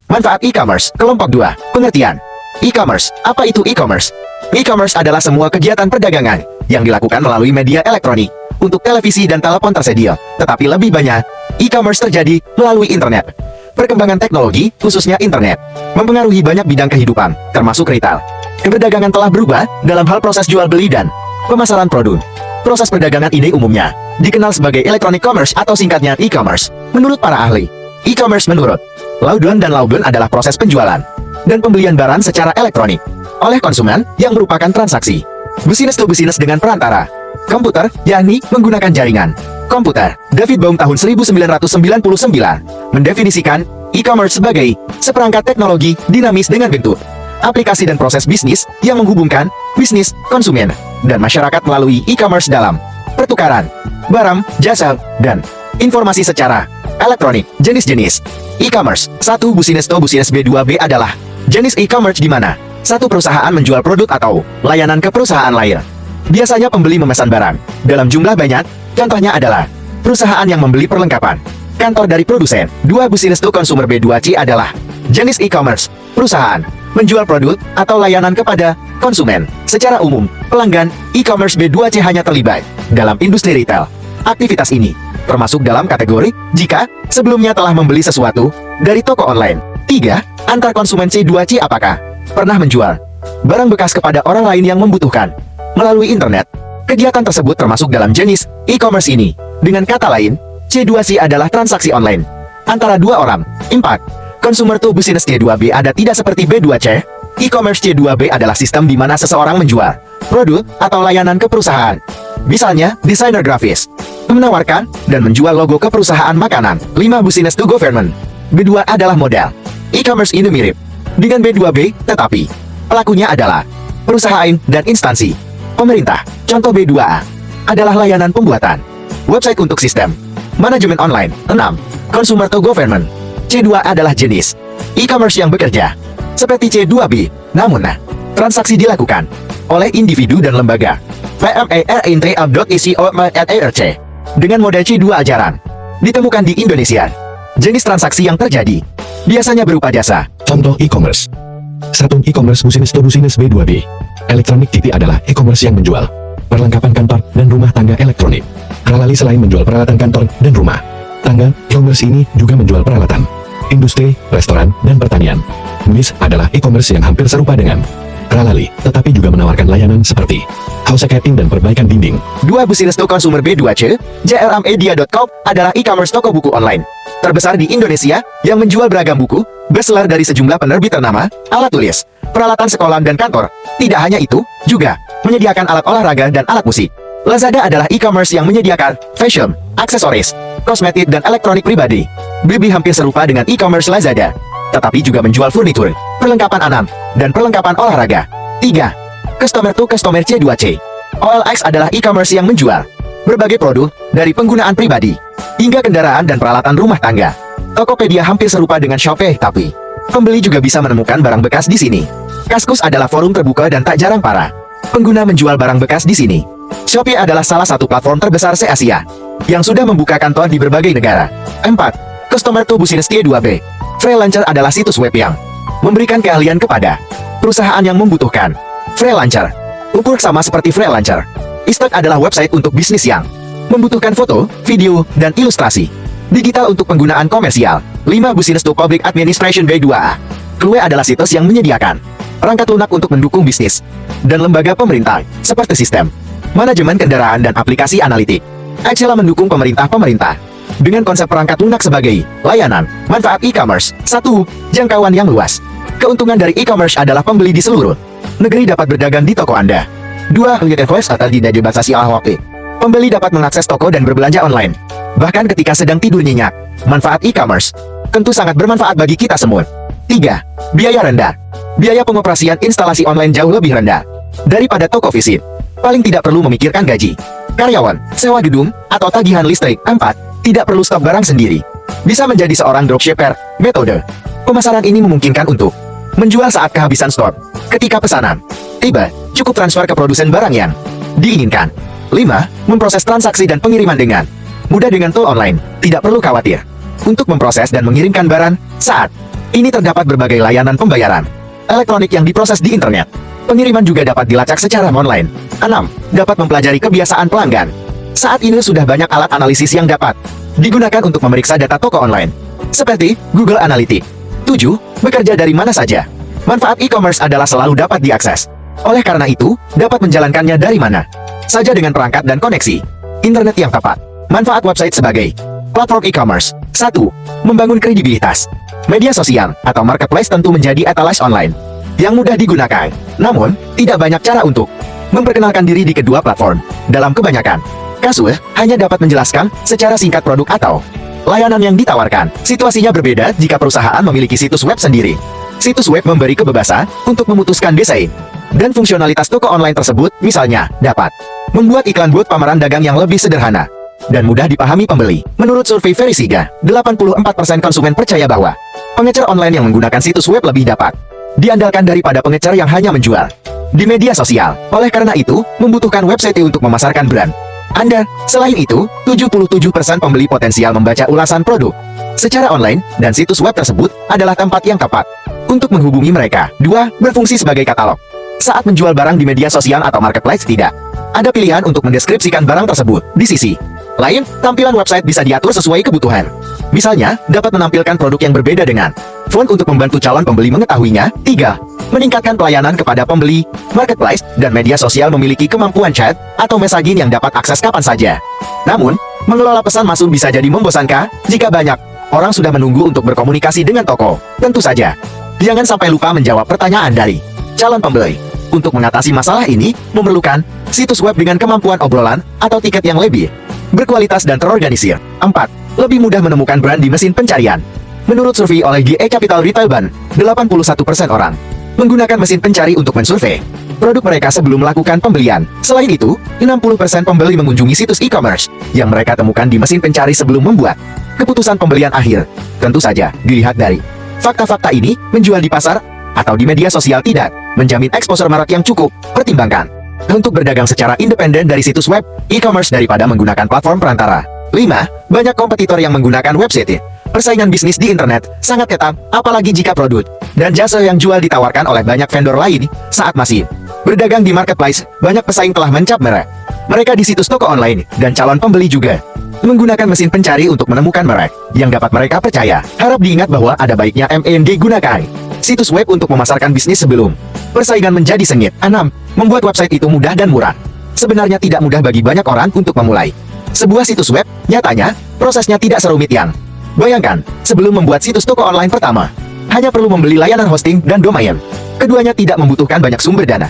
Manfaat e-commerce, kelompok 2. Pengertian. E-commerce, apa itu e-commerce? E-commerce adalah semua kegiatan perdagangan yang dilakukan melalui media elektronik untuk televisi dan telepon tersedia. Tetapi lebih banyak, e-commerce terjadi melalui internet. Perkembangan teknologi, khususnya internet, mempengaruhi banyak bidang kehidupan, termasuk retail. Perdagangan telah berubah dalam hal proses jual beli dan pemasaran produk. Proses perdagangan ini umumnya dikenal sebagai electronic commerce atau singkatnya e-commerce. Menurut para ahli, e-commerce menurut Loudon dan Loudon adalah proses penjualan dan pembelian barang secara elektronik oleh konsumen yang merupakan transaksi business to business dengan perantara komputer, yakni menggunakan jaringan komputer. David Baum tahun 1999 mendefinisikan e-commerce sebagai seperangkat teknologi dinamis dengan bentuk, aplikasi dan proses bisnis yang menghubungkan bisnis, konsumen, dan masyarakat melalui e-commerce dalam pertukaran barang, jasa, dan informasi secara elektronik. Jenis-jenis e-commerce. 1. Business to business. B2B adalah jenis e-commerce di mana satu perusahaan menjual produk atau layanan ke perusahaan lain. Biasanya pembeli memesan barang dalam jumlah banyak. Contohnya adalah perusahaan yang membeli perlengkapan kantor dari produsen. 2. Business to consumer. B2C adalah jenis e-commerce. Perusahaan menjual produk atau layanan kepada konsumen. Secara umum, pelanggan e-commerce B2C hanya terlibat dalam industri retail. Aktivitas ini termasuk dalam kategori jika sebelumnya telah membeli sesuatu dari toko online. 3. Antar konsumen. C2C apakah pernah menjual barang bekas kepada orang lain yang membutuhkan melalui internet. Kegiatan tersebut termasuk dalam jenis e-commerce ini. Dengan kata lain, C2C adalah transaksi online antara dua orang. 4. Consumer to business. C2B ada tidak seperti B2C. E-commerce C2B adalah sistem di mana seseorang menjual produk atau layanan ke perusahaan. Misalnya, desainer grafis menawarkan dan menjual logo ke perusahaan makanan. 5. Business to government. B2 adalah model e-commerce ini mirip dengan B2B, tetapi pelakunya adalah perusahaan dan instansi pemerintah. Contoh B2A adalah layanan pembuatan website untuk sistem manajemen online. 6. Consumer to government. C2A adalah jenis e-commerce yang bekerja seperti C2B, namun transaksi dilakukan oleh individu dan lembaga. PMARINTL.ECO.ARC dengan model C2 ajaran ditemukan di Indonesia. Jenis transaksi yang terjadi biasanya berupa jasa. Contoh e-commerce. 1. E-commerce business to business. B2B. Elektronik TV adalah e-commerce yang menjual perlengkapan kantor dan rumah tangga elektronik. Ralali selain menjual peralatan kantor dan rumah tangga, e-commerce ini juga menjual peralatan industri, restoran, dan pertanian. MIS adalah e-commerce yang hampir serupa dengan Ralali, tetapi juga menawarkan layanan seperti housekeeping dan perbaikan dinding. 2. Business to consumer. B2C. JLMedia.com adalah e-commerce toko buku online terbesar di Indonesia yang menjual beragam buku bestseller dari sejumlah penerbit ternama, alat tulis, peralatan sekolah dan kantor. Tidak hanya itu, juga menyediakan alat olahraga dan alat musik. Lazada adalah e-commerce yang menyediakan fashion, aksesoris, kosmetik, dan elektronik pribadi. Blibli hampir serupa dengan e-commerce Lazada, tetapi juga menjual furnitur, perlengkapan anak, dan perlengkapan olahraga. 3. Customer to customer. C2C. OLX adalah e-commerce yang menjual berbagai produk dari penggunaan pribadi hingga kendaraan dan peralatan rumah tangga. Tokopedia hampir serupa dengan Shopee, tapi pembeli juga bisa menemukan barang bekas di sini. Kaskus adalah forum terbuka dan tak jarang para pengguna menjual barang bekas di sini. Shopee adalah salah satu platform terbesar se-Asia yang sudah membuka kantor di berbagai negara. 4. Customer to business. T2B. Freelancer adalah situs web yang memberikan keahlian kepada perusahaan yang membutuhkan freelancer. Upwork sama seperti freelancer. Istok adalah website untuk bisnis yang membutuhkan foto, video, dan ilustrasi digital untuk penggunaan komersial. 5. Business to public administration. B2A. Clue adalah situs yang menyediakan perangkat lunak untuk mendukung bisnis dan lembaga pemerintah seperti sistem manajemen kendaraan dan aplikasi analitik. Excel mendukung pemerintah dengan konsep perangkat lunak sebagai layanan. Manfaat e-commerce. 1. Jangkauan yang luas. Keuntungan dari e-commerce adalah pembeli di seluruh negeri dapat berdagang di toko Anda. 2. Voice atau tidak dibatasi oleh waktu. Pembeli dapat mengakses toko dan berbelanja online bahkan ketika sedang tidur nyenyak. Manfaat e-commerce tentu sangat bermanfaat bagi kita semua. 3. Biaya rendah. Biaya pengoperasian instalasi online jauh lebih rendah daripada toko fisik. Paling tidak perlu memikirkan gaji karyawan, sewa gedung, atau tagihan listrik. 4. Tidak perlu stok barang sendiri. Bisa menjadi seorang dropshipper. Metode pemasaran ini memungkinkan untuk menjual saat kehabisan stok. Ketika pesanan tiba, cukup transfer ke produsen barang yang diinginkan. 5. Memproses transaksi dan pengiriman dengan mudah dengan tool online. Tidak perlu khawatir untuk memproses dan mengirimkan barang saat Ini terdapat berbagai layanan pembayaran elektronik yang diproses di internet. Pengiriman juga dapat dilacak secara online. 6. Dapat mempelajari kebiasaan pelanggan. Saat ini sudah banyak alat analisis yang dapat digunakan untuk memeriksa data toko online, seperti Google Analytics. 7. Bekerja dari mana saja. Manfaat e-commerce adalah selalu dapat diakses. Oleh karena itu, dapat menjalankannya dari mana saja dengan perangkat dan koneksi internet yang tepat. Manfaat website sebagai platform e-commerce. 1. Membangun kredibilitas. Media sosial atau marketplace tentu menjadi etalase online yang mudah digunakan. Namun, tidak banyak cara untuk memperkenalkan diri di kedua platform. Dalam kebanyakan kasus, hanya dapat menjelaskan secara singkat produk atau layanan yang ditawarkan. Situasinya berbeda jika perusahaan memiliki situs web sendiri. Situs web memberi kebebasan untuk memutuskan desain dan fungsionalitas toko online tersebut, misalnya, dapat membuat iklan buat pameran dagang yang lebih sederhana dan mudah dipahami pembeli. Menurut survei Verisiga, 84% konsumen percaya bahwa pengecer online yang menggunakan situs web lebih dapat diandalkan daripada pengecer yang hanya menjual di media sosial. Oleh karena itu, membutuhkan website untuk memasarkan brand Anda. Selain itu, 77% pembeli potensial membaca ulasan produk secara online, dan situs web tersebut adalah tempat yang tepat untuk menghubungi mereka. 2. Berfungsi sebagai katalog. Saat menjual barang di media sosial atau marketplace, tidak ada pilihan untuk mendeskripsikan barang tersebut. Di sisi lain, tampilan website bisa diatur sesuai kebutuhan. Misalnya, dapat menampilkan produk yang berbeda dengan font untuk membantu calon pembeli mengetahuinya. 3. Meningkatkan pelayanan kepada pembeli. Marketplace dan media sosial memiliki kemampuan chat atau messaging yang dapat akses kapan saja. Namun, mengelola pesan masuk bisa jadi membosankan jika banyak orang sudah menunggu untuk berkomunikasi dengan toko. Tentu saja, jangan sampai lupa menjawab pertanyaan dari calon pembeli. Untuk mengatasi masalah ini, memerlukan situs web dengan kemampuan obrolan atau tiket yang lebih berkualitas dan terorganisir. 4. Lebih mudah menemukan brand di mesin pencarian. Menurut survei oleh GE Capital Retail Bank, 81% orang menggunakan mesin pencari untuk mensurvei produk mereka sebelum melakukan pembelian. Selain itu, 60% pembeli mengunjungi situs e-commerce yang mereka temukan di mesin pencari sebelum membuat keputusan pembelian akhir. Tentu saja, dilihat dari fakta-fakta ini, menjual di pasar atau di media sosial tidak menjamin exposure merek yang cukup. Pertimbangkan untuk berdagang secara independen dari situs web e-commerce daripada menggunakan platform perantara. 5. Banyak kompetitor yang menggunakan website. Persaingan bisnis di internet sangat ketat, apalagi jika produk dan jasa yang jual ditawarkan oleh banyak vendor lain. Saat masih berdagang di marketplace, banyak pesaing telah mencap mereka di situs toko online, dan calon pembeli juga menggunakan mesin pencari untuk menemukan merek yang dapat mereka percaya. Harap diingat bahwa ada baiknya M&D gunakan situs web untuk memasarkan bisnis sebelum persaingan menjadi sengit. 6. Membuat website itu mudah dan murah. Sebenarnya tidak mudah bagi banyak orang untuk memulai sebuah situs web. Nyatanya, prosesnya tidak serumit yang bayangkan. Sebelum membuat situs toko online pertama, hanya perlu membeli layanan hosting dan domain. Keduanya tidak membutuhkan banyak sumber dana.